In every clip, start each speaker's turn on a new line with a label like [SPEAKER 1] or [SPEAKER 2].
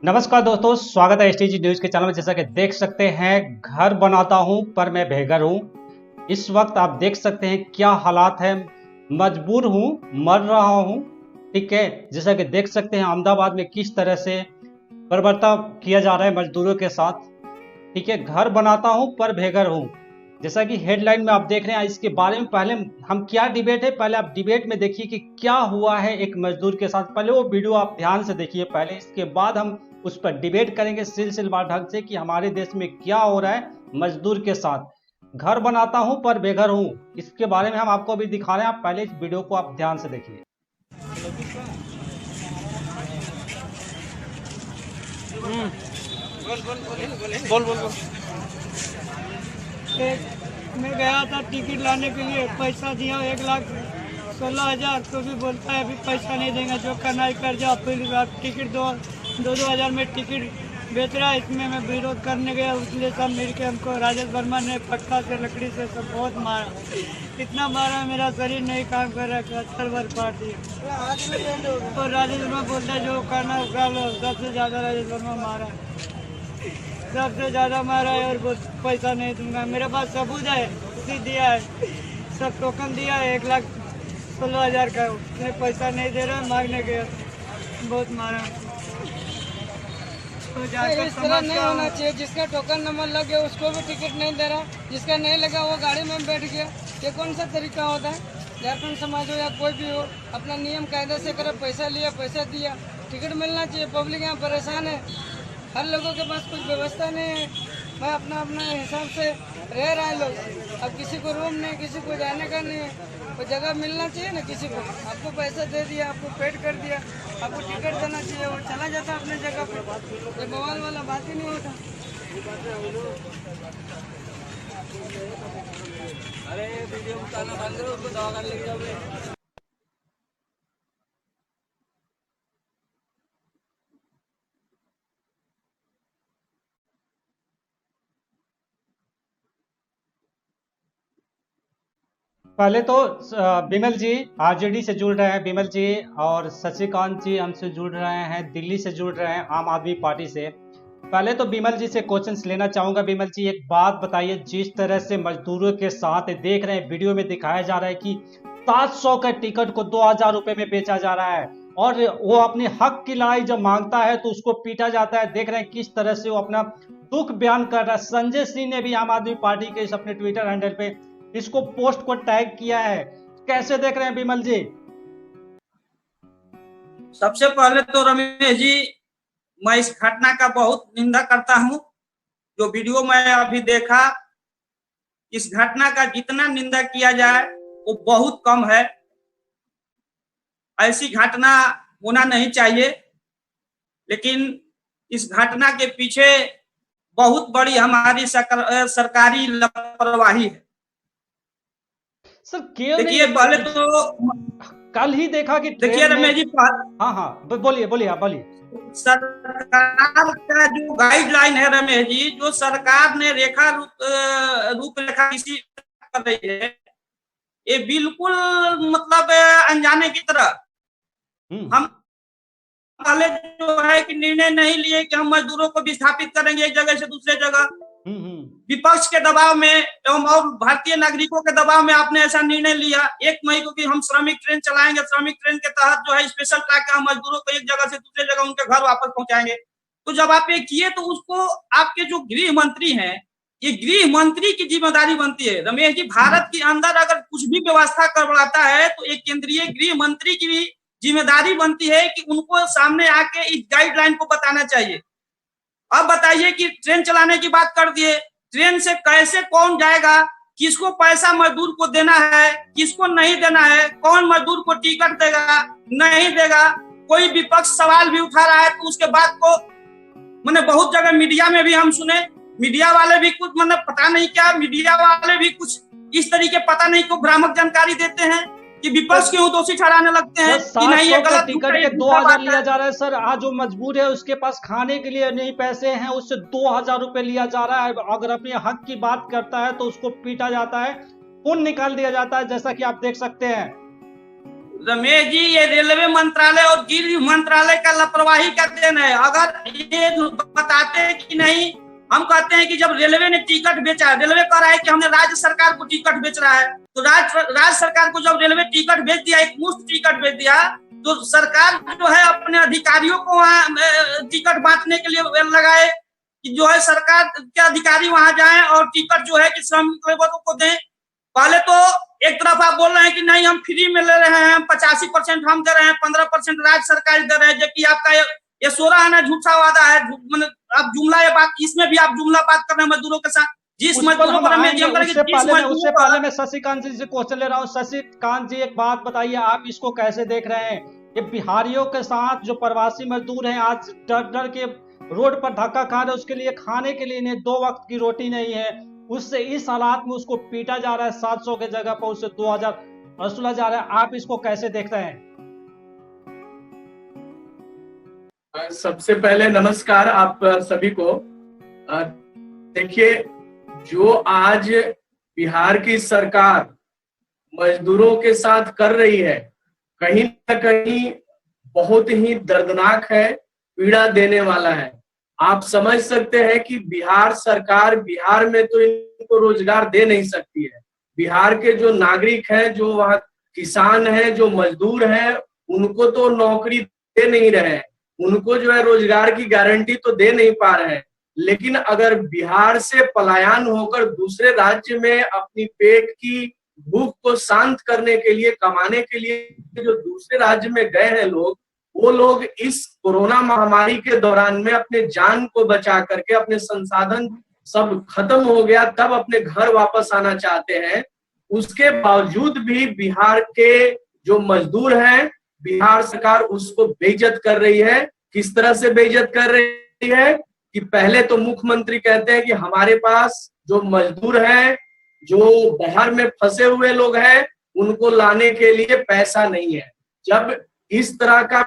[SPEAKER 1] नमस्कार दोस्तों, स्वागत है एसटीजी न्यूज के चैनल में। जैसा कि देख सकते हैं, घर बनाता हूं पर मैं बेघर हूं। इस वक्त आप देख सकते हैं क्या हालात है। मजबूर हूं, मर रहा हूं। ठीक है, जैसा कि देख सकते हैं अहमदाबाद में किस तरह से बर्बरता किया जा रहा है मजदूरों के साथ। ठीक है, घर बनाता हूं पर बेघर हूं, जैसा कि हेडलाइन में आप देख रहे हैं। इसके बारे में पहले हम क्या डिबेट है, पहले आप डिबेट में देखिए कि क्या हुआ है एक मजदूर के साथ। पहले वो वीडियो आप ध्यान से देखिए पहले, इसके बाद हम उस पर डिबेट करेंगे सिलसिलेवार ढंग से कि हमारे देश में क्या हो रहा है मजदूर के साथ। घर बनाता हूं पर बेघर हूं, इसके बारे में हम आपको अभी दिखा रहे हैं। आप पहले इस वीडियो को आप ध्यान से देखिए।
[SPEAKER 2] बोल बोल बोल। मैं गया था टिकट लाने के लिए, पैसा दिया 1,16,000, तो भी बोलता है अभी पैसा नहीं देंगे, जो करना है कर जाओ। फिर आप टिकट दो हज़ार में टिकट बेच रहा है। इसमें मैं विरोध करने गया, उसने सब मिल के हमको राजेश वर्मा ने पक्का से लकड़ी से सब बहुत मारा। इतना मारा मेरा शरीर नहीं काम कर रहा, सर्वर काट दिया। और राजेश वर्मा बोलता है जो करना कर लो। सबसे ज़्यादा राजेश वर्मा मारा, सबसे ज़्यादा मारा है। और पैसा नहीं दूंगा, मेरे पास सबूत है, उसी दिया है, सब टोकन दिया है 1,16,000 का। उसने पैसा नहीं दे रहा, मांगने गया, बहुत मारा। तो
[SPEAKER 3] इस तरह नहीं होना चाहिए। जिसका टोकन नंबर लग गया उसको भी टिकट नहीं दे रहा, जिसका नहीं लगा वो गाड़ी में बैठ गया। ये कौन सा तरीका होता है? झारखंड समाज हो या कोई भी हो, अपना नियम कायदे से करे। पैसा लिया, पैसा दिया, टिकट मिलना चाहिए। पब्लिक यहाँ परेशान है, हर लोगों के पास कुछ व्यवस्था नहीं है। मैं अपना अपना हिसाब से रह रहा है लोग। अब किसी को रूम नहीं, किसी को जाने का नहीं है, वो जगह मिलना चाहिए ना किसी को। आपको पैसा दे दिया, आपको पेड कर दिया, आपको टिकट देना चाहिए, वो चला जाता अपने जगह पे। ये बवाल वाला बात ही नहीं होता। अरे वीडियो बताना बंद करो, उसको दवा कर लेके जाओ।
[SPEAKER 1] पहले तो बिमल जी आरजेडी से जुड़ रहे हैं, बिमल जी, और शशिकांत जी हमसे जुड़ रहे हैं, दिल्ली से जुड़ रहे हैं आम आदमी पार्टी से। पहले तो बिमल जी से क्वेश्चंस लेना चाहूंगा। बिमल जी, एक बात बताइए, जिस तरह से मजदूरों के साथ देख रहे हैं, वीडियो में दिखाया जा रहा है कि 700 का टिकट को 2,000 रुपए में बेचा जा रहा है, और वो अपने हक की लड़ाई जब मांगता है तो उसको पीटा जाता है। देख रहे हैं किस तरह से वो अपना दुख बयान कर रहा है। संजय सिंह ने भी आम आदमी पार्टी के इस अपने ट्विटर हैंडल पे इसको पोस्ट को टैग किया है। कैसे देख रहे हैं बिमल जी?
[SPEAKER 4] सबसे पहले तो रमेश जी, मैं इस घटना का बहुत निंदा करता हूं। जो वीडियो मैं अभी देखा, इस घटना का जितना निंदा किया जाए वो बहुत कम है। ऐसी घटना होना नहीं चाहिए, लेकिन इस घटना के पीछे बहुत बड़ी हमारी सरकारी लापरवाही है।
[SPEAKER 1] सर क्यों नहीं?
[SPEAKER 4] देखिए, पहले तो
[SPEAKER 1] कल ही देखा कि
[SPEAKER 4] देखिए रमेश जी,
[SPEAKER 1] हाँ हाँ बोलिए बोलिए, आप बोलिए।
[SPEAKER 4] सरकार का जो गाइडलाइन है रमेश जी, जो सरकार ने रूपरेखा किसी कर रही है, ये बिल्कुल मतलब अनजाने की तरह। हम पहले जो है कि निर्णय नहीं लिए कि हम मजदूरों को विस्थापित करेंगे एक जगह से दूसरे जगह। विपक्ष के दबाव में एवं और भारतीय नागरिकों के दबाव में आपने ऐसा निर्णय लिया 1 मई को कि हम श्रमिक ट्रेन चलाएंगे। श्रमिक ट्रेन के तहत जो है स्पेशल ट्रैक हम मजदूरों को एक जगह से दूसरे जगह उनके घर वापस पहुंचाएंगे। तो जब आप ये किए तो उसको आपके जो गृह मंत्री हैं, ये गृह मंत्री की जिम्मेदारी बनती है रमेश जी। भारत के अंदर अगर कुछ भी व्यवस्था करवाता है तो एक केंद्रीय गृह मंत्री की भी जिम्मेदारी बनती है कि उनको सामने आके इस गाइडलाइन को बताना चाहिए। अब बताइए कि ट्रेन चलाने की बात कर दिए, ट्रेन से कैसे कौन जाएगा, किसको पैसा मजदूर को देना है, किसको नहीं देना है, कौन मजदूर को टिकट देगा नहीं देगा। कोई विपक्ष सवाल भी उठा रहा है तो उसके बाद को मैंने बहुत जगह मीडिया में भी हम सुने, मीडिया वाले भी कुछ मतलब पता नहीं क्या, मीडिया वाले भी कुछ इस तरीके पता नहीं को भ्रामक जानकारी देते हैं कि विपक्ष क्यों दोषी ठहराने लगते हैं कि नहीं ये गलत
[SPEAKER 1] टिकट के 2,000 लिया जा रहा है। सर आज जो मजबूर है उसके पास खाने के लिए नहीं पैसे हैं, उससे 2,000 रुपए लिया जा रहा है। अगर अपने हक की बात करता है तो उसको पीटा जाता है, खून निकाल दिया जाता है, जैसा कि आप देख सकते हैं।
[SPEAKER 4] रमेश जी, ये रेलवे मंत्रालय और गृह मंत्रालय का लापरवाही का देन है। अगर ये बताते कि नहीं, हम कहते हैं कि जब रेलवे ने टिकट बेचा, रेलवे कह रहा है कि हमने राज्य सरकार को टिकट बेच रहा है, तो राज्य सरकार को जब रेलवे टिकट बेच दिया, एक मुफ्त टिकट बेच दिया, तो सरकार जो है अपने अधिकारियों को वहाँ टिकट बांटने के लिए लगाए कि जो है सरकार के अधिकारी वहां जाएं और टिकट जो है कि श्रमिक लेबरों को दें। पहले तो एक तरफ आप बोल रहे हैं कि नहीं हम फ्री में ले रहे हैं, 85% हम दे रहे हैं, 15% राज्य सरकार दे रहे हैं, जबकि आपका ये 16 आना झूठा वादा है। मतलब आप जुमला, ये बात, इसमें भी आप जुमला बात कर रहे हैं मजदूरों के साथ। जिस मजदूरों को
[SPEAKER 1] उससे पहले मैं शशिकांत जी से क्वेश्चन ले रहा हूँ। शशिकांत जी, एक बात बताइए, आप इसको कैसे देख रहे हैं? ये बिहारियों के साथ जो प्रवासी मजदूर हैं आज डर डर के रोड पर धक्का खा रहे, उसके लिए खाने के लिए इन्हें 2 वक्त की रोटी नहीं है, उससे इस हालात में उसको पीटा जा रहा है, 700 के जगह पर उससे 2000 वसूला जा रहा है। आप इसको कैसे देख रहे हैं?
[SPEAKER 5] सबसे पहले नमस्कार आप सभी को। देखिए, जो आज बिहार की सरकार मजदूरों के साथ कर रही है, कहीं ना कहीं बहुत ही दर्दनाक है, पीड़ा देने वाला है। आप समझ सकते हैं कि बिहार सरकार बिहार में तो इनको रोजगार दे नहीं सकती है। बिहार के जो नागरिक हैं, जो वहाँ किसान हैं, जो मजदूर हैं, उनको तो नौकरी दे नहीं रहे हैं, उनको जो है रोजगार की गारंटी तो दे नहीं पा रहे हैं। लेकिन अगर बिहार से पलायन होकर दूसरे राज्य में अपनी पेट की भूख को शांत करने के लिए, कमाने के लिए जो दूसरे राज्य में गए हैं लोग, वो लोग इस कोरोना महामारी के दौरान में अपने जान को बचा करके, अपने संसाधन सब खत्म हो गया तब अपने घर वापस आना चाहते हैं। उसके बावजूद भी बिहार के जो मजदूर हैं, बिहार सरकार उसको बेइज्जत कर रही है। किस तरह से बेइज्जत कर रही है कि पहले तो मुख्यमंत्री कहते हैं कि हमारे पास जो मजदूर हैं, जो बाहर में फंसे हुए लोग हैं, उनको लाने के लिए पैसा नहीं है। जब इस तरह का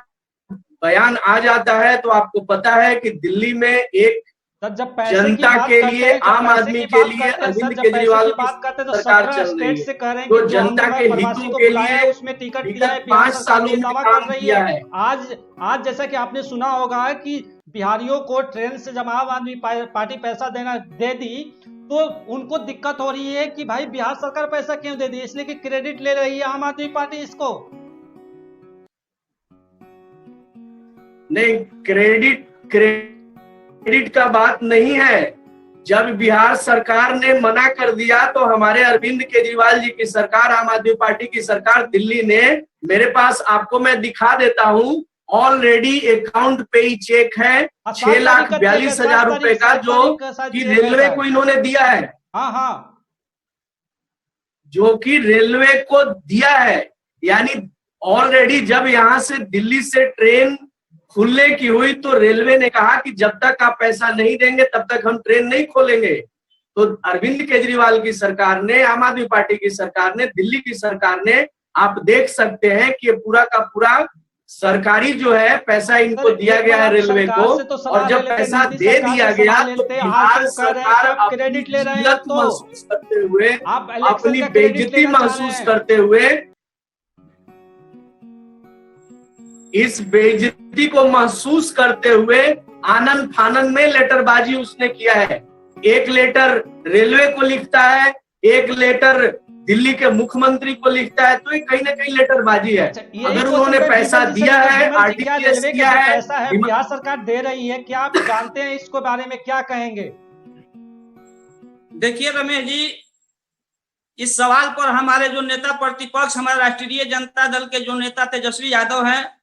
[SPEAKER 5] बयान आ जाता है तो आपको पता है कि दिल्ली में एक जनता के लिए, आम आदमी के लिए अरविंद केजरीवाल की सरकार चल रही है, तो जनता के हितों के लिए
[SPEAKER 1] उसमें टिकट दिया है,
[SPEAKER 5] 5 सालों में काम किया है।
[SPEAKER 1] आज जैसा कि आपने सुना होगा कि बिहारियों को ट्रेन से जब आम आदमी पार्टी पैसा दे दी, तो उनको दिक्कत हो रही है कि भाई बिहार सरकार पैसा क्यों दे दी, इसलिए कि क्रेडिट ले रही है आम आदमी पार्टी इसको।
[SPEAKER 5] नहीं, क्रेडिट का बात नहीं है। जब बिहार सरकार ने मना कर दिया तो हमारे अरविंद केजरीवाल जी की सरकार, आम आदमी पार्टी की सरकार, दिल्ली ने, मेरे पास आपको मैं दिखा देता हूँ, ऑलरेडी अकाउंट पे ही चेक है 6,42,000 रुपए का, जो कि रेलवे को इन्होंने दिया है।
[SPEAKER 1] हाँ,
[SPEAKER 5] जो कि रेलवे को दिया है। यानी ऑलरेडी जब यहाँ से दिल्ली से ट्रेन खुलने की हुई तो रेलवे ने कहा कि जब तक आप पैसा नहीं देंगे तब तक हम ट्रेन नहीं खोलेंगे। तो अरविंद केजरीवाल की सरकार ने, आम आदमी पार्टी की सरकार ने, दिल्ली की सरकार ने, आप देख सकते हैं कि पूरा का पूरा सरकारी जो है पैसा इनको दिया गया है रेलवे को, और जब पैसा दे दिया गया तो बिहार सरकार अपनी जिल्लत महसूस करते हुए, अपनी बेइज्जती महसूस करते हुए, इस बेइज्जती को महसूस करते हुए आनंद फानंद में लेटरबाजी उसने किया है। एक लेटर रेलवे को लिखता है, एक लेटर दिल्ली के मुख्यमंत्री को लिखता है, तो ये कहीं ना कहीं लेटरबाजी है। अगर उन्होंने पैसा दिया है, आरटीजीएस किया है,
[SPEAKER 1] पैसा है बिहार सरकार दे रही है, क्या आप जानते हैं इसको बारे में क्या कहेंगे?
[SPEAKER 4] देखिए रमेश जी, इस सवाल पर हमारे जो नेता प्रतिपक्ष, हमारे राष्ट्रीय जनता दल के जो नेता तेजस्वी यादव हैं,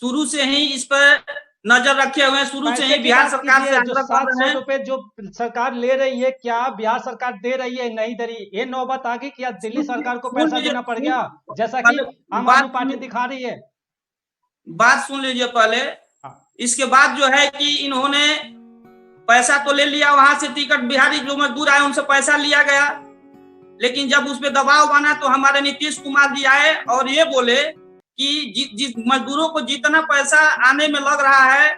[SPEAKER 4] शुरू से ही इस पर नजर रखे हुए हैं। शुरू से ही बिहार सरकार से
[SPEAKER 1] जो 700 रुपए जो सरकार ले रही है, क्या बिहार सरकार दे रही है, नहीं दे रही? ये नौबत आ गई कि आज दिल्ली सरकार को पैसा देना पड़ गया, जैसा कि आम आदमी पार्टी दिखा रही है।
[SPEAKER 4] बात सुन लीजिए पहले। इसके बाद जो है कि इन्होंने पैसा तो ले लिया, वहां से टिकट, बिहारी जो मजदूर आए उनसे पैसा लिया गया, लेकिन जब उस पर दबाव बना तो हमारे नीतीश कुमार जी आए और ये बोले कि जिस मजदूरों को जितना पैसा आने में लग रहा है,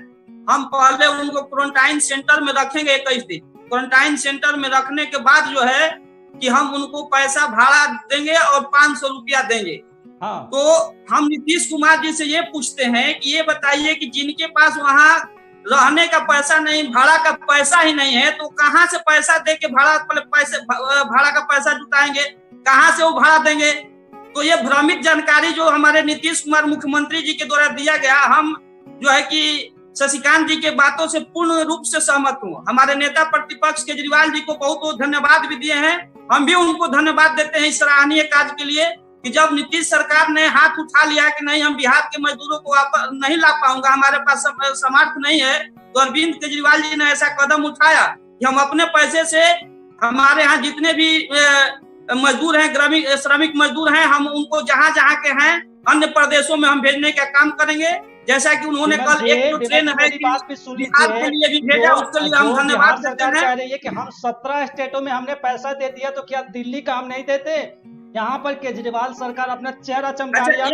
[SPEAKER 4] हम पहले उनको क्वारंटाइन सेंटर में रखेंगे 21 दिन। क्वारंटाइन सेंटर में रखने के बाद जो है कि हम उनको पैसा भाड़ा देंगे और 500 रुपया देंगे।
[SPEAKER 1] हाँ।
[SPEAKER 4] तो हम नीतीश कुमार जी से ये पूछते हैं कि ये बताइए कि जिनके पास वहां रहने का पैसा नहीं, भाड़ा का पैसा ही नहीं है, तो कहाँ से पैसा दे के भाड़ा का पैसा जुटाएंगे, कहाँ से वो भाड़ा देंगे? तो ये भ्रमित जानकारी जो हमारे नीतीश कुमार मुख्यमंत्री जी के द्वारा दिया गया, हम जो है कि शशिकांत जी के बातों से पूर्ण रूप से सहमत हूँ। हमारे नेता प्रतिपक्ष केजरीवाल जी को बहुत बहुत धन्यवाद भी दिए हैं, हम भी उनको धन्यवाद देते हैं इस सराहनीय कार्य के लिए कि जब नीतीश सरकार ने हाथ उठा लिया कि नहीं हम बिहार के मजदूरों को वापस नहीं ला पाऊंगा, हमारे पास सामर्थ्य नहीं है, तो अरविंद केजरीवाल जी ने ऐसा कदम उठाया कि हम अपने पैसे से हमारे यहाँ जितने भी मजदूर हैं, श्रमिक मजदूर हैं, हम उनको जहाँ जहाँ के हैं अन्य प्रदेशों में हम भेजने का काम करेंगे। जैसा कि उन्होंने कल एक ट्रेन है कि बिहार के लिए भी भेजा, उसके लिए हम धन्यवाद देते हैं।
[SPEAKER 1] कह रही है कि हम 17 स्टेटों में हमने पैसा दे दिया, तो क्या दिल्ली का हम नहीं देते? यहाँ पर केजरीवाल सरकार अपना चेहरा चमका रही है।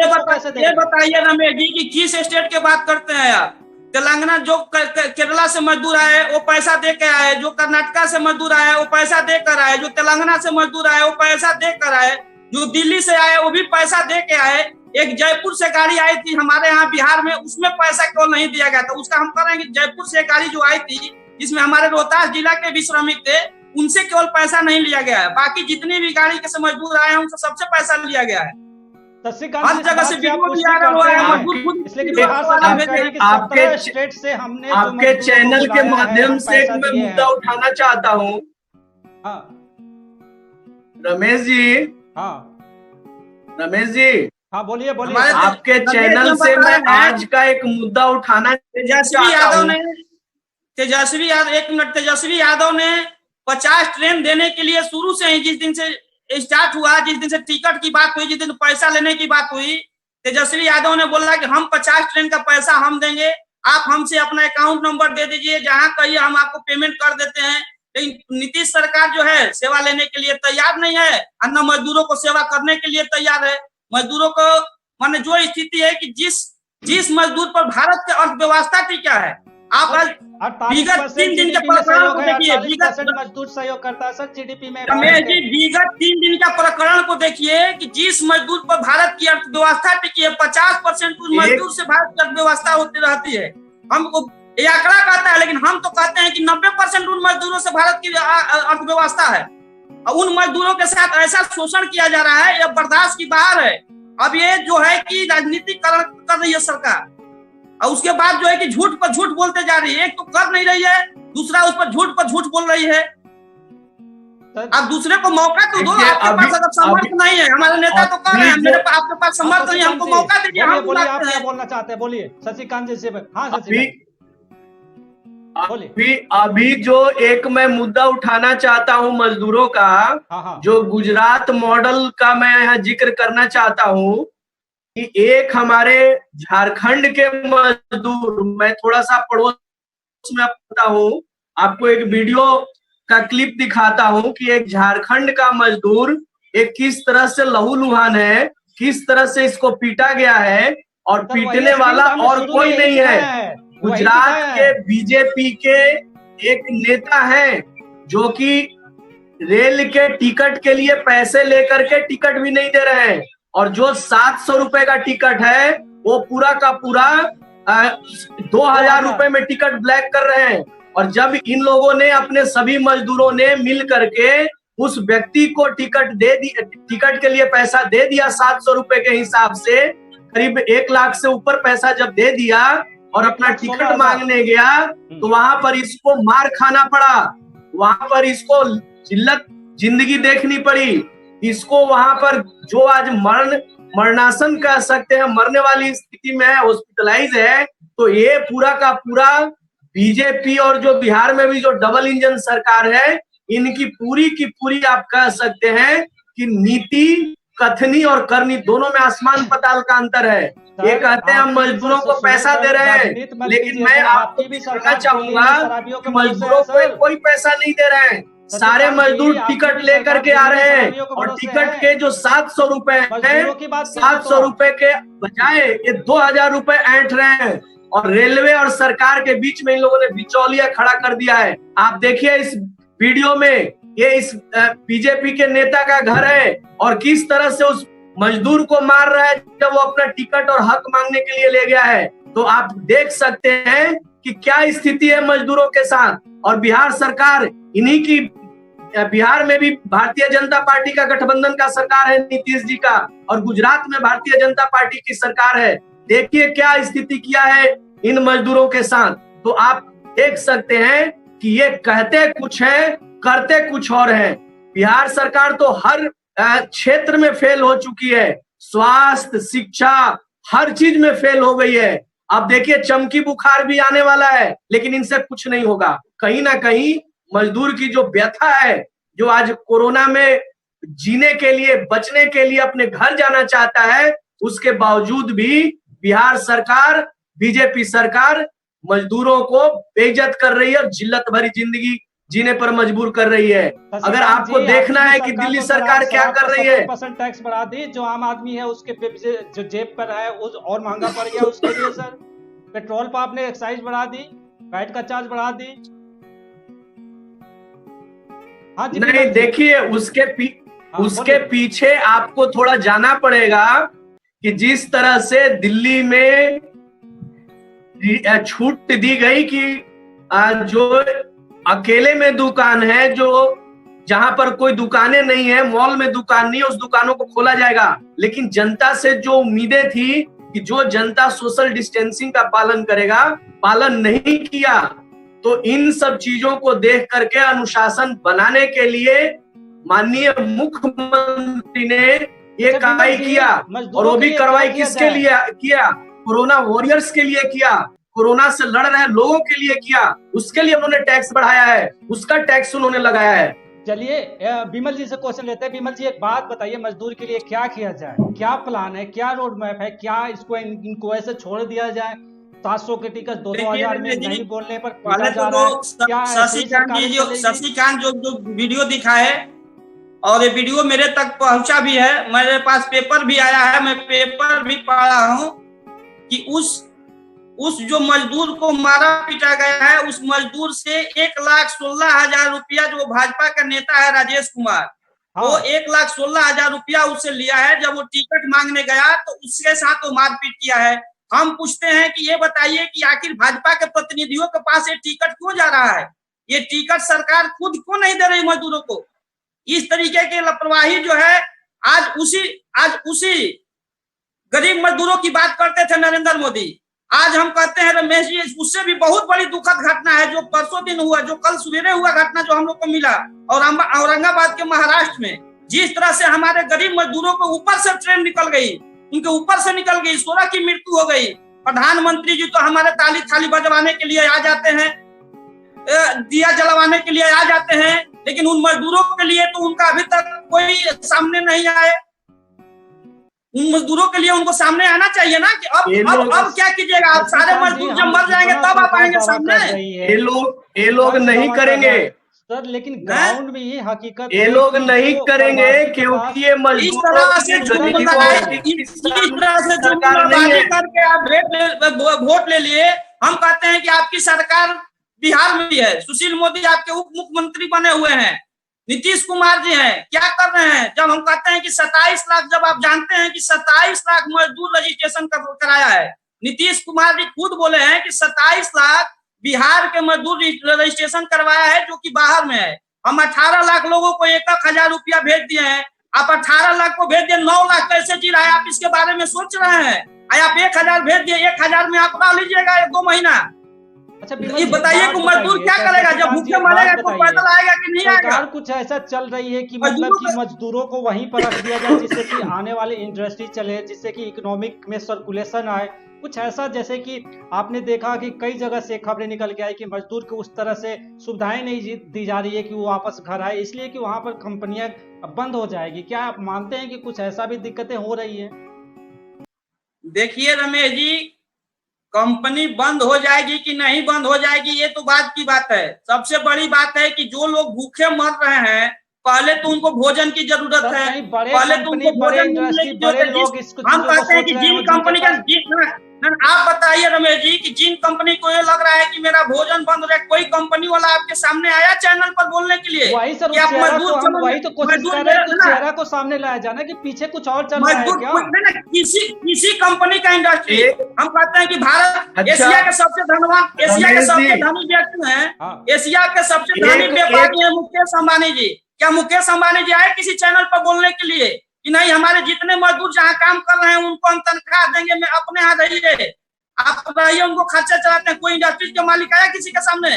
[SPEAKER 4] ये बताइए रमेश जी कि किस स्टेट की बात करते हैं आप? तेलंगाना जो केरला से मजदूर आए वो पैसा दे के आए, जो कर्नाटका से मजदूर आए वो पैसा देकर आए, जो तेलंगाना से मजदूर आए वो पैसा देकर आए, जो दिल्ली से आए वो भी पैसा दे के आए। एक जयपुर से गाड़ी आई थी हमारे यहाँ बिहार में, उसमें पैसा क्यों नहीं दिया गया? तो उसका हम करेंगे, जयपुर से गाड़ी जो आई थी जिसमें हमारे रोहतास जिला के भी श्रमिक थे, उनसे केवल पैसा नहीं लिया गया है, बाकी जितने भी गाड़ी के मजदूर आए हैं उनसे सबसे पैसा लिया गया है। हर जगह से वीडियो भी आ रहा है।
[SPEAKER 5] आपके चैनल के माध्यम से मैं मुद्दा उठाना चाहता हूँ रमेश जी।
[SPEAKER 1] हाँ
[SPEAKER 5] रमेश जी,
[SPEAKER 1] हाँ बोलिए बोलिए।
[SPEAKER 5] आपके चैनल से मैं आज का एक मुद्दा उठाना
[SPEAKER 4] तेजस्वी यादव ने तेजस्वी यादव ने 50 ट्रेन देने के लिए शुरू से ही, जिस दिन से स्टार्ट हुआ, जिस दिन से टिकट की बात हुई, जिस दिन पैसा लेने की बात हुई, तेजस्वी यादव ने बोला कि हम 50 ट्रेन का पैसा हम देंगे, आप हमसे अपना अकाउंट नंबर दे दीजिए, जहां कहिए हम आपको पेमेंट कर देते हैं। लेकिन नीतीश सरकार जो है सेवा लेने के लिए तैयार नहीं है, अन्य मजदूरों को सेवा करने के लिए तैयार है। मजदूरों को माने जो स्थिति है कि जिस मजदूर पर भारत की अर्थव्यवस्था टिका है, आप विगत 3 दिन के प्रकरण को देखिए,
[SPEAKER 1] मजदूर सहयोग करता है सर जीडीपी में।
[SPEAKER 4] विगत 3 दिन का प्रकरण को देखिए कि जिस मजदूर पर भारत की अर्थव्यवस्था टिकी है, 50% उस मजदूर से भारत की अर्थव्यवस्था होती रहती है। हमको ये आंकड़ा कहता है, लेकिन हम तो कहते हैं कि 90% उन मजदूरों से भारत की अर्थव्यवस्था है। उन मजदूरों के साथ ऐसा शोषण किया जा रहा है, यह बर्दाश्त की बाहर है। अब ये जो है कि राजनीतिकरण कर रही है सरकार, और उसके बाद जो है कि झूठ पर झूठ बोलते जा रही है। एक तो कर नहीं रही है, दूसरा उस पर झूठ बोल रही है। अब दूसरे को मौका तो दो। आपके पास अगर समर्थ नहीं है, हमारे नेता तो कह रहे हैं मेरे पास, आपके पास समर्थ नहीं, हमको मौका दीजिए। हम
[SPEAKER 1] बोलना चाहते हैं, बोलिए शशिकांत जी से। हाँ
[SPEAKER 5] अभी जो एक मैं मुद्दा उठाना चाहता हूं मजदूरों का, जो गुजरात मॉडल का मैं यहाँ जिक्र करना चाहता हूं कि एक हमारे झारखंड के मजदूर, मैं थोड़ा सा पड़ोस में आता हूँ, आपको एक वीडियो का क्लिप दिखाता हूँ कि एक झारखंड का मजदूर एक किस तरह से लहूलुहान है, किस तरह से इसको पीटा गया है, और पीटने वाला और कोई नहीं है, गुजरात के बीजेपी के एक नेता हैं जो कि रेल के टिकट के लिए पैसे लेकर के टिकट भी नहीं दे रहे हैं, और जो 700 रुपए का टिकट है वो पूरा का पूरा 2000 रुपए में टिकट ब्लैक कर रहे हैं। और जब इन लोगों ने, अपने सभी मजदूरों ने मिल करके उस व्यक्ति को टिकट के लिए पैसा दे दिया 700 रुपए के हिसाब से, करीब 1 लाख से ऊपर पैसा जब दे दिया और अपना टिकट मांगने गया, तो वहां पर इसको मार खाना पड़ा, वहां पर इसको जिल्लत जिंदगी देखनी पड़ी, इसको वहां पर जो आज मरणासन कह सकते हैं, मरने वाली स्थिति में है, हॉस्पिटलाइज है। तो ये पूरा का पूरा बीजेपी और जो बिहार में भी जो डबल इंजन सरकार है, इनकी पूरी की पूरी आप कह सकते हैं कि नीति, कथनी और करनी दोनों में आसमान पताल का अंतर है। ये कहते हैं हम मजदूरों को पैसा दे रहे हैं, लेकिन मैं आपको भी कहना चाहूंगा कि मजदूरों को कोई पैसा नहीं दे रहे हैं। सारे मजदूर टिकट लेकर के आ रहे हैं, और टिकट के जो 700 रुपए है, 700 रुपए के बजाय ये 2000 रुपए ऐंठ रहे हैं, और रेलवे और सरकार के बीच में इन लोगों ने बिचौलिया खड़ा कर दिया है। आप देखिए इस वीडियो में, ये इस बीजेपी के नेता का घर है, और किस तरह से मजदूर को मार रहा है जब वो अपना टिकट और हक मांगने के लिए ले गया है। तो आप देख सकते हैं कि क्या स्थिति है मजदूरों के साथ। और बिहार सरकार इन्हीं की, बिहार में भी भारतीय जनता पार्टी का गठबंधन का सरकार है नीतीश जी का, और गुजरात में भारतीय जनता पार्टी की सरकार है। देखिए क्या स्थिति किया है इन मजदूरों के साथ। तो आप देख सकते हैं कि ये कहते कुछ है, करते कुछ और है। बिहार सरकार तो हर क्षेत्र में फेल हो चुकी है, स्वास्थ्य, शिक्षा, हर चीज में फेल हो गई है। अब देखिए चमकी बुखार भी आने वाला है, लेकिन इनसे कुछ नहीं होगा। कहीं ना कहीं मजदूर की जो व्यथा है, जो आज कोरोना में जीने के लिए, बचने के लिए अपने घर जाना चाहता है, उसके बावजूद भी बिहार सरकार, बीजेपी सरकार मजदूरों को बेइज्जत कर रही है और जिल्लत भरी जिंदगी जीने पर मजबूर कर रही है। अगर आपको देखना है कि दिल्ली सरकार क्या कर रही है,
[SPEAKER 1] 70% टैक्स बढ़ा दी, जो आम आदमी है उसके जो जेब पर है उस और महंगा पड़ गया उसके लिए। सर पेट्रोल पर आपने एक्साइज बढ़ा दी, वैट का चार्ज बढ़ा दी। हाँ जी,
[SPEAKER 5] नहीं देखिए उसके पीछे आपको थोड़ा जाना पड़ेगा कि जिस तरह से दिल्ली में छूट दी गई कि जो अकेले में दुकान है, जो जहां पर कोई दुकानें नहीं है, मॉल में दुकान नहीं है, उस दुकानों को खोला जाएगा। लेकिन जनता से जो उम्मीदें थी कि जो जनता सोशल डिस्टेंसिंग का पालन करेगा, पालन नहीं किया। तो इन सब चीजों को देख करके अनुशासन बनाने के लिए माननीय मुख्यमंत्री ने ये कार्रवाई किया, और वो भी कार्रवाई किसके लिए किया? कोरोना वॉरियर्स के लिए किया, कोरोना से लड़ रहे लोगों के लिए किया। उसके लिए उन्होंने टैक्स बढ़ाया है, उसका टैक्स उन्होंने लगाया है।
[SPEAKER 1] चलिए विमल जी से क्वेश्चन लेते हैं। विमल जी एक बात बताइए, मजदूर के लिए क्या किया जाए, क्या प्लान है, क्या रोड मैप है, क्या इसको इनको ऐसे छोड़ दिया जाए? 700 के टिकट 2-2000 में नहीं बोलने पर
[SPEAKER 4] पहले तो शशिकांत जो वीडियो दिखा है, और ये वीडियो मेरे तक पहुंचा भी है, मेरे पास पेपर भी आया है, मैं पेपर भी पढ़ा हूं कि उस जो मजदूर को मारा पीटा गया है, उस मजदूर से 1,16,000 रुपया, जो भाजपा का नेता है राजेश कुमार, वो 1,16,000 रुपया उससे लिया है। जब वो टिकट मांगने गया तो उसके साथ वो मारपीट किया है। हम पूछते हैं कि ये बताइए कि आखिर भाजपा के प्रतिनिधियों के पास ये टिकट क्यों जा रहा है? ये टिकट सरकार खुद क्यों नहीं दे रही मजदूरों को? इस तरीके की लापरवाही जो है, आज उसी गरीब मजदूरों की बात करते थे नरेंद्र मोदी, आज हम कहते हैं रमेश जी उससे भी बहुत बड़ी दुखद घटना है जो परसों दिन हुआ, जो कल सवेरे हुआ घटना जो हम लोग को मिला, और औरंगाबाद के महाराष्ट्र में जिस तरह से हमारे गरीब मजदूरों को ऊपर से ट्रेन निकल गई, उनके ऊपर से निकल गई, 16 की मृत्यु हो गई। प्रधानमंत्री जी तो हमारे ताली थाली बजवाने के लिए आ जाते हैं, दिया जलवाने के लिए आ जाते हैं, लेकिन उन मजदूरों के लिए तो उनका अभी तक कोई सामने नहीं आए। उन मजदूरों के लिए उनको सामने आना चाहिए ना कि अब क्या कीजिएगा? आप सारे मजदूर जब मर जाएंगे तब आप आएंगे सामने।
[SPEAKER 5] ये लोग नहीं करेंगे
[SPEAKER 1] सर, लेकिन ग्राउंड में ये हकीकत
[SPEAKER 5] ये लोग नहीं करेंगे, क्योंकि ये मजदूर
[SPEAKER 4] करके आप वोट ले लिए। हम कहते हैं कि आपकी सरकार बिहार में भी है, सुशील मोदी आपके उप मुख्यमंत्री बने हुए हैं, नीतीश कुमार जी हैं, क्या कर रहे हैं? जब हम कहते हैं कि 27 लाख, जब आप जानते हैं कि 27 लाख मजदूर रजिस्ट्रेशन कराया है, नीतीश कुमार जी खुद बोले हैं कि 27 लाख बिहार के मजदूर रजिस्ट्रेशन करवाया है जो कि बाहर में है। हम 18 लाख लोगों को 1,000 रुपया भेज दिए हैं, आप 18 लाख को भेज दिए, 9 लाख कैसे जी रहा है? आप इसके बारे में सोच रहे हैं? आप 1,000 भेज दिए, 1,000 में आप डाल लीजिएगा 1-2 महीना।
[SPEAKER 1] अच्छा
[SPEAKER 4] ये बताइए कि मजदूर क्या करेगा? जब भूखे मरेगा तो पैदल आएगा कि नहीं आएगा?
[SPEAKER 1] सरकार कुछ ऐसा चल रही है कि मतलब कि मजदूरों को वहीं पर रख दिया जाए, जिससे कि आने वाली इंडस्ट्री चले, जिससे कि इकोनॉमिक में सर्कुलेशन आए, कुछ ऐसा। जैसे कि आपने देखा कि कई जगह से खबरें निकल के आई कि मजदूर को उस तरह से सुविधाएं नहीं दी जा रही है कि वो वापस घर आए, इसलिए कि वहां पर कंपनियां बंद हो जाएगी। क्या आप मानते हैं कि कुछ ऐसा भी दिक्कतें हो रही है?
[SPEAKER 4] देखिए रमेश जी, कंपनी बंद हो जाएगी कि नहीं बंद हो जाएगी ये तो बात की बात है। सबसे बड़ी बात है कि जो लोग भूखे मर रहे हैं, पहले तो उनको भोजन की जरूरत
[SPEAKER 1] सर,
[SPEAKER 4] है,
[SPEAKER 1] कहीं बड़े
[SPEAKER 4] पहले तो
[SPEAKER 1] कंपनी,
[SPEAKER 4] उनको
[SPEAKER 1] बड़े
[SPEAKER 4] भोजन मिलने
[SPEAKER 1] इंडस्ट्री,
[SPEAKER 4] की जरूरत
[SPEAKER 1] बड़े
[SPEAKER 4] है।
[SPEAKER 1] लोग इसको
[SPEAKER 4] हम
[SPEAKER 1] चीजों को
[SPEAKER 4] कहते हैं
[SPEAKER 1] सोच
[SPEAKER 4] कि
[SPEAKER 1] रहे हो
[SPEAKER 4] जिन कंपनी का आप बताइए रमेश जी कि जिन कंपनी को ये लग रहा है कि मेरा भोजन बंद रहे, कोई कंपनी वाला आपके सामने आया चैनल पर बोलने के लिए
[SPEAKER 1] वही सर,
[SPEAKER 4] कि आप
[SPEAKER 1] चेहरा
[SPEAKER 4] मजदूर
[SPEAKER 1] तो हम वही तो कोशिश कर रहे हैं कि चेहरा को सामने लाया जाना कि पीछे कुछ और चल रहा है
[SPEAKER 4] मजदूर
[SPEAKER 1] क्या।
[SPEAKER 4] किसी कंपनी का इंडस्ट्री, हम कहते हैं कि भारत
[SPEAKER 5] अच्छा,
[SPEAKER 4] एशिया के सबसे धनवान, एशिया के सबसे धनी व्यक्ति हैं,
[SPEAKER 1] हाँ।
[SPEAKER 4] एशिया के सबसे धनी व्यापारी हैं मुकेश अंबानी जी। क्या मुकेश अंबानी जी आए किसी चैनल पर बोलने के लिए कि नहीं हमारे जितने मजदूर जहाँ काम कर रहे हैं उनको हम तनख्वाह देंगे, मैं अपने यहाँ रहिए, आप रहिए, उनको खर्चा चलाते हैं। कोई इंडस्ट्री के मालिक आया किसी के सामने?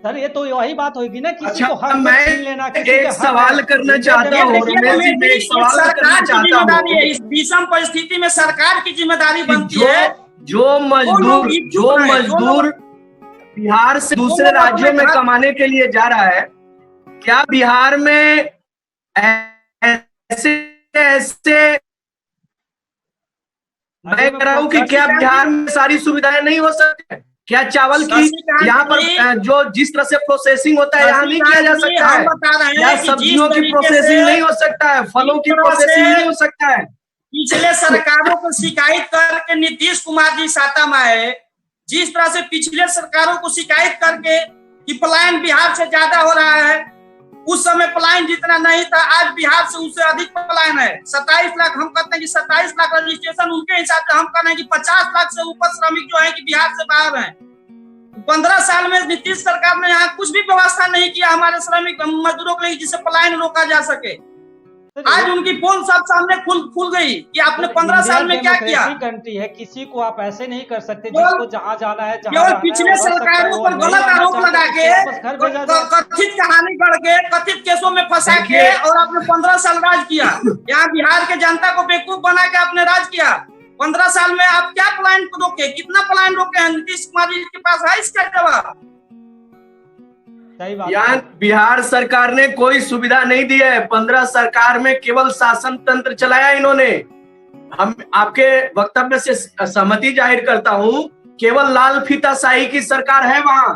[SPEAKER 1] सर ये तो वही बात होगी ना, किसी
[SPEAKER 5] अच्छा,
[SPEAKER 1] को हक
[SPEAKER 5] मैं
[SPEAKER 1] छीन लेना, किसी
[SPEAKER 5] एक
[SPEAKER 1] के हक
[SPEAKER 5] सवाल करना चाहता हूँ रमेश जी, मैं एक सवाल करना चाहता हूँ।
[SPEAKER 4] इस विषम परिस्थिति में सरकार की जिम्मेदारी बनती है।
[SPEAKER 5] जो मजदूर बिहार से दूसरे राज्यों में कमाने के लिए जा रहा है, क्या बिहार में ऐसे मैं कह रहा हूँ कि क्या बिहार में सारी सुविधाएं नहीं हो सकती? क्या चावल की यहाँ पर जो जिस तरह से प्रोसेसिंग होता है यहाँ नहीं किया जा सकता है? क्या सब्जियों की प्रोसेसिंग नहीं हो सकता है? फलों की प्रोसेसिंग नहीं हो सकता है?
[SPEAKER 4] पिछले सरकारों को शिकायत करके नीतीश कुमार जी साता में आए, जिस तरह से पिछले सरकारों को शिकायत करके कि पलायन बिहार से ज्यादा हो रहा है, उस समय पलायन जितना नहीं था, आज बिहार से उससे अधिक पलायन है। 27 लाख, हम कहते हैं कि 27 लाख रजिस्ट्रेशन, उनके हिसाब से हम कह रहे हैं कि 50 लाख से ऊपर श्रमिक जो है कि बिहार से बाहर हैं। 15 साल में नीतीश सरकार ने यहाँ कुछ भी व्यवस्था नहीं किया हमारे श्रमिक मजदूरों के लिए जिससे पलायन रोका जा सके। आज उनकी पोल सब सामने खुल गई कि आपने 15 साल में क्या किया।
[SPEAKER 1] कंट्री है, किसी को आप ऐसे नहीं कर सकते, जिसको जहाँ जाना है
[SPEAKER 4] केवल पिछले सरकारों पर गलत आरोप लगा के, कथित कहानी गढ़ के, कथित केसों में फंसा के और आपने 15 साल राज किया। यहाँ बिहार के जनता को बेवकूफ बना के आपने राज किया। 15 साल में आप क्या पलायन को रोके, कितना पलायन रोके हैं? नीतीश कुमार जी के पास है इसका जवाब?
[SPEAKER 5] यहाँ बिहार सरकार ने कोई सुविधा नहीं दी है। 15 सरकार में केवल शासन तंत्र चलाया इन्होंने। हम आपके वक्तव्य से सहमति जाहिर करता हूँ, केवल लाल फीताशाही की सरकार है वहाँ।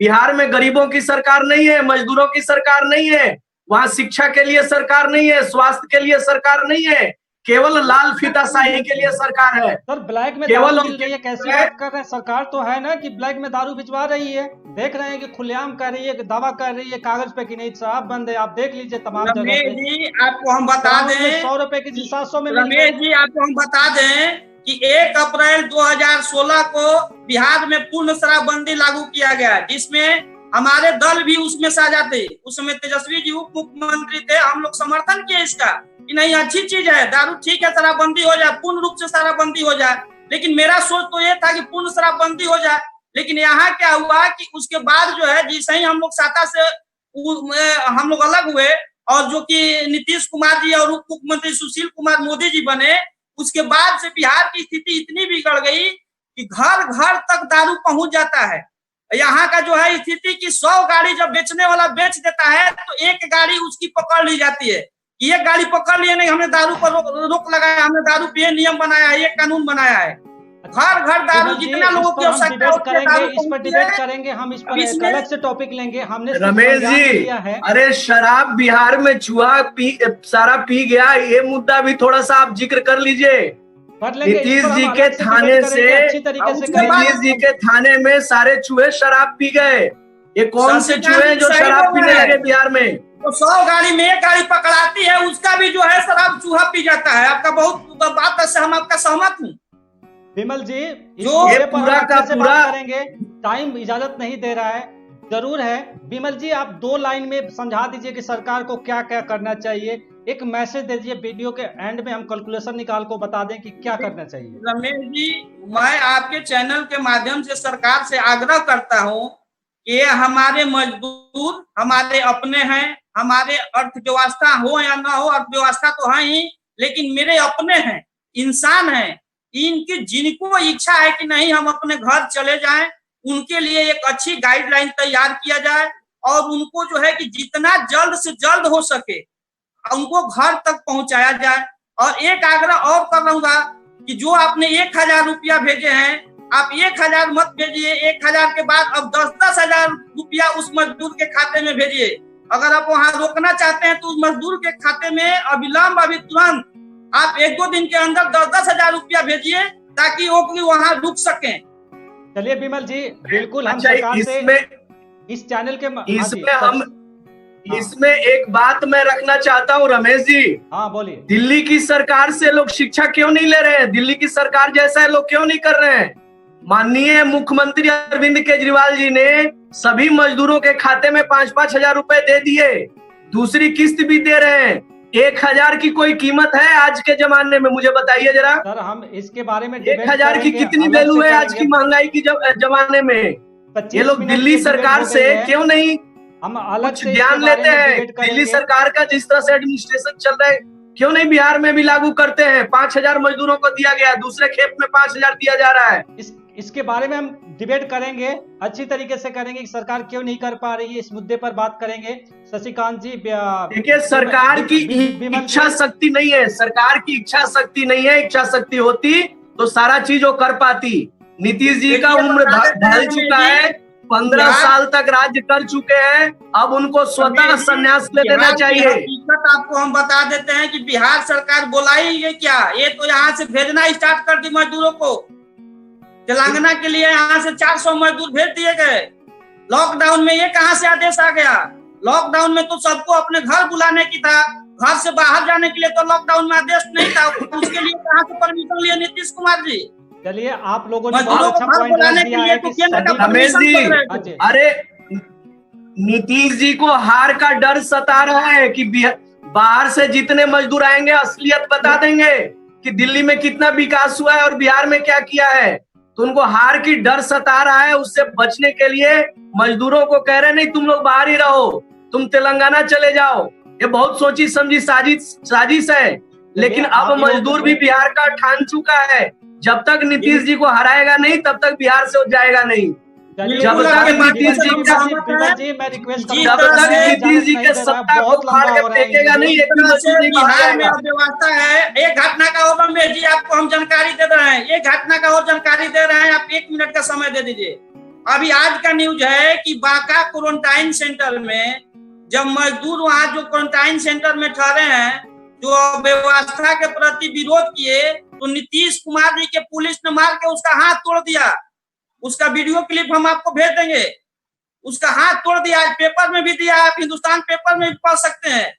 [SPEAKER 5] बिहार में गरीबों की सरकार नहीं है, मजदूरों की सरकार नहीं है, वहाँ शिक्षा के लिए सरकार नहीं है, स्वास्थ्य के लिए सरकार नहीं है, केवल लाल फीताशाही के लिए सरकार है।
[SPEAKER 1] सर ब्लैक में
[SPEAKER 5] केवल
[SPEAKER 1] दारू मिल रही है, कैसी बात कर रहे हैं? सरकार तो है ना कि ब्लैक में दारू भिजवा रही है। देख रहे हैं कि खुलेआम कर रही है, कि दावा कर रही है कागज पे कि नहीं शराब बंद है। आप देख लीजिए तमाम जगह पे।
[SPEAKER 4] आपको हम बता दें
[SPEAKER 1] 100 रुपए की 700 में
[SPEAKER 4] रमेश जी, आपको हम बता दें कि 1 अप्रैल 2016 को बिहार में पूर्ण शराबबंदी लागू किया गया, जिसमें हमारे दल भी उसमें साझा थे। उस समय तेजस्वी जी उप मुख्यमंत्री थे। हम लोग समर्थन किए इसका कि नहीं अच्छी चीज है, दारू ठीक है, शराबबंदी हो जाए, पूर्ण रूप से शराबबंदी हो जाए। लेकिन मेरा सोच तो ये था कि पूर्ण शराबबंदी हो जाए। लेकिन यहाँ क्या हुआ कि उसके बाद जो है जैसे ही हम लोग साता से हम लोग अलग हुए और जो कि नीतीश कुमार जी और उप मुख्यमंत्री सुशील कुमार मोदी जी बने, उसके बाद से बिहार की स्थिति इतनी बिगड़ गई कि घर घर तक दारू पहुंच जाता है। यहाँ का जो है स्थिति की 100 गाड़ी जब बेचने वाला बेच देता है तो एक गाड़ी उसकी पकड़ ली जाती है। ये गाड़ी पकड़ लिए नहीं, हमने दारू पर रोक लगाया, हमने दारू पे नियम बनाया है, ये कानून बनाया है। घर घर दारू, जितना लोगों की आवश्यकता है
[SPEAKER 1] इस पर डिबेट करेंगे, हम इस पर एक अलग से टॉपिक लेंगे। हमने
[SPEAKER 5] रमेश जी, अरे शराब बिहार में चूहा सारा पी गया, ये मुद्दा भी थोड़ा सा आप जिक्र कर लीजिए। नीतीश जी के थाने से, नीतीश जी के थाने में सारे चूहे शराब पी गए। ये कौन से चूहे जो शराब पीने लगे बिहार में?
[SPEAKER 4] तो 100 गाड़ी में एक गाड़ी पकड़ाती है, उसका भी जो है शराब चूहा पी जाता है। आपका बहुत बात से हम आपका सहमत हूँ।
[SPEAKER 1] विमल जी,
[SPEAKER 5] जो ये पूरा का पूरा
[SPEAKER 1] करेंगे, टाइम इजाजत नहीं दे रहा है। जरूर है विमल जी, आप 2 लाइन में समझा दीजिए कि सरकार को क्या क्या करना चाहिए। एक मैसेज दे दीजिए, वीडियो के एंड में हम कैलकुलेशन निकाल को बता दें कि क्या करना चाहिए।
[SPEAKER 4] रमेश जी, मैं आपके चैनल के माध्यम से सरकार से आग्रह करता हूँ कि हमारे मजदूर हमारे अपने हैं। हमारे अर्थव्यवस्था हो या ना हो, अर्थव्यवस्था तो है ही, लेकिन मेरे अपने हैं, इंसान हैं। इनकी जिनको इच्छा है कि नहीं हम अपने घर चले जाएं, उनके लिए एक अच्छी गाइडलाइन तैयार किया जाए और उनको जो है कि जितना जल्द से जल्द हो सके उनको घर तक पहुंचाया जाए। और एक आग्रह और कर रहूंगा कि जो आपने 1000 रुपया भेजे हैं, आप 1000 मत भेजिए। 1000 के बाद अब 10-10 हजार रुपया उस मजदूर के खाते में भेजिए। अगर आप वहां रोकना चाहते हैं तो उस मजदूर के खाते में अविलंब अभी तुरंत आप 1-2 दिन के अंदर 10-10 हजार रुपया भेजिए ताकि वो भी वहां रुक सकें।
[SPEAKER 1] चलिए विमल जी, बिल्कुल हम
[SPEAKER 5] अच्छा,
[SPEAKER 1] सरकार से इस चैनल के
[SPEAKER 5] इसमें एक बात मैं रखना चाहता हूँ रमेश जी।
[SPEAKER 1] हाँ बोलिए।
[SPEAKER 5] दिल्ली की सरकार से लोग शिक्षा क्यों नहीं ले रहे हैं? दिल्ली की सरकार जैसा है लोग क्यों नहीं कर रहे हैं? माननीय मुख्यमंत्री अरविंद केजरीवाल जी ने सभी मजदूरों के खाते में 5-5 हजार रुपए दे दिए, दूसरी किस्त भी दे रहे हैं। 1,000 की कोई कीमत है आज के जमाने में? मुझे बताइए जरा
[SPEAKER 1] सर, हम इसके बारे में
[SPEAKER 5] 1,000 की कितनी वैल्यू है आज की महंगाई की जमाने में? ये लोग दिल्ली सरकार से क्यों नहीं
[SPEAKER 1] हम अलग
[SPEAKER 5] कुछ ज्ञान लेते हैं? दिल्ली सरकार का जिस तरह से एडमिनिस्ट्रेशन चल रहा है, क्यों नहीं बिहार में भी लागू करते हैं? 5,000 मजदूरों को दिया गया, दूसरे खेप में 5,000 दिया जा रहा है।
[SPEAKER 1] इसके बारे में हम डिबेट करेंगे, अच्छी तरीके से करेंगे कि सरकार क्यों नहीं कर पा रही है, इस मुद्दे पर बात करेंगे। शशिकांत जी,
[SPEAKER 5] देखिए सरकार की इच्छा शक्ति नहीं है, सरकार की इच्छा शक्ति नहीं है। इच्छा शक्ति होती तो सारा चीज वो कर पाती। नीतीश जी का उम्र ढल चुका है, 15 साल तक राज्य कर चुके हैं, अब उनको स्वतः संन्यास ले लेना चाहिए।
[SPEAKER 4] हकीकत आपको हम बता देते हैं कि बिहार सरकार बुलाई ये क्या, ये तो यहाँ से भेजना स्टार्ट कर दी मजदूरों को। तेलंगाना के लिए यहाँ से 400 मजदूर भेज दिए गए। लॉकडाउन में ये कहाँ से आदेश आ गया? लॉकडाउन में तो सबको अपने घर बुलाने की था, घर से बाहर जाने के लिए तो लॉकडाउन में आदेश नहीं था। उसके लिए कहाँ से परमिशन लिए नीतीश कुमार जी?
[SPEAKER 1] चलिए, आप लोगों ने बहुत अच्छा पॉइंट रख दिया है कि
[SPEAKER 5] रमेश जी, अरे नीतीश जी को हार का डर सता रहा है कि बाहर से जितने मजदूर आएंगे असलियत बता देंगे कि दिल्ली में कितना विकास हुआ है और बिहार में क्या किया है। तो उनको हार की डर सता रहा है। उससे बचने के लिए मजदूरों को कह रहे नहीं तुम लोग बाहर ही रहो, तुम तेलंगाना चले जाओ। ये बहुत सोची समझी साजिश है। लेकिन अब मजदूर भी बिहार का ठान चुका है, जब तक नीतीश जी को हराएगा नहीं तब तक बिहार से जाएगा नहीं। जब तक नीतीश जी के सत्ता को फाड़ के फेंकेगा नहीं, एक
[SPEAKER 4] बिहार में व्यवस्था है। एक घटना का और रमेश जी आपको हम जानकारी दे रहे हैं, एक घटना का और जानकारी दे रहे हैं। आप 1 मिनट का समय दे दीजिए। अभी आज का न्यूज है कि बांका क्वारंटाइन सेंटर में जब मजदूर वहाँ जो क्वारंटाइन सेंटर में ठहरे हैं, जो व्यवस्था के प्रति विरोध किए, तो नीतीश कुमार जी के पुलिस ने मार के उसका हाथ तोड़ दिया। उसका वीडियो क्लिप हम आपको भेज देंगे। उसका हाथ तोड़ दिया, आज पेपर में भी दिया, आप हिंदुस्तान पेपर में भी पढ़ सकते हैं।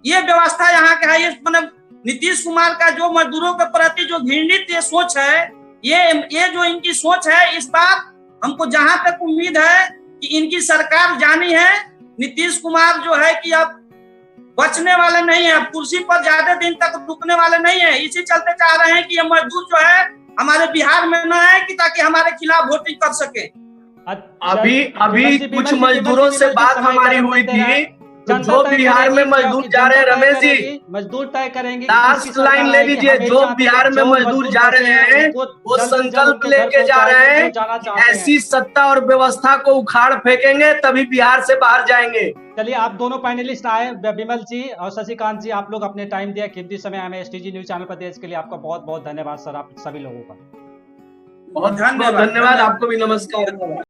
[SPEAKER 4] ये व्यवस्था यहाँ का है। ये मतलब नीतीश कुमार का जो मजदूरों के प्रति जो घृणित ये सोच है, ये जो इनकी सोच है, इस बार हमको जहां तक उम्मीद है कि इनकी सरकार जानी है। नीतीश कुमार जो है कि अब बचने वाले नहीं है, अब कुर्सी पर ज्यादा दिन तक रुकने वाले नहीं है। इसी चलते चाह रहे हैं कि ये मजदूर जो है हमारे बिहार में न आए कि ताकि हमारे खिलाफ वोटिंग कर सके।
[SPEAKER 5] अभी कुछ मजदूरों से बात हमारी हुई थी, जो बिहार में मजदूर जा रहे हैं रमेश जी,
[SPEAKER 1] मजदूर तय करेंगे।
[SPEAKER 5] लास्ट लाइन ले लीजिए। जो बिहार में मजदूर जा रहे हैं वो संकल्प लेके जा रहे हैं, ऐसी सत्ता और व्यवस्था को उखाड़ फेंकेंगे तभी बिहार से बाहर जाएंगे।
[SPEAKER 1] चलिए, आप दोनों पैनलिस्ट आए, विमल जी और शशिकांत जी, आप लोग अपने टाइम दिया, कीमती समय हमें एसटीजी न्यूज चैनल पर दिया, इसके लिए आपका बहुत बहुत धन्यवाद सर, आप सभी लोगों का
[SPEAKER 5] बहुत धन्यवाद। आपको भी नमस्कार।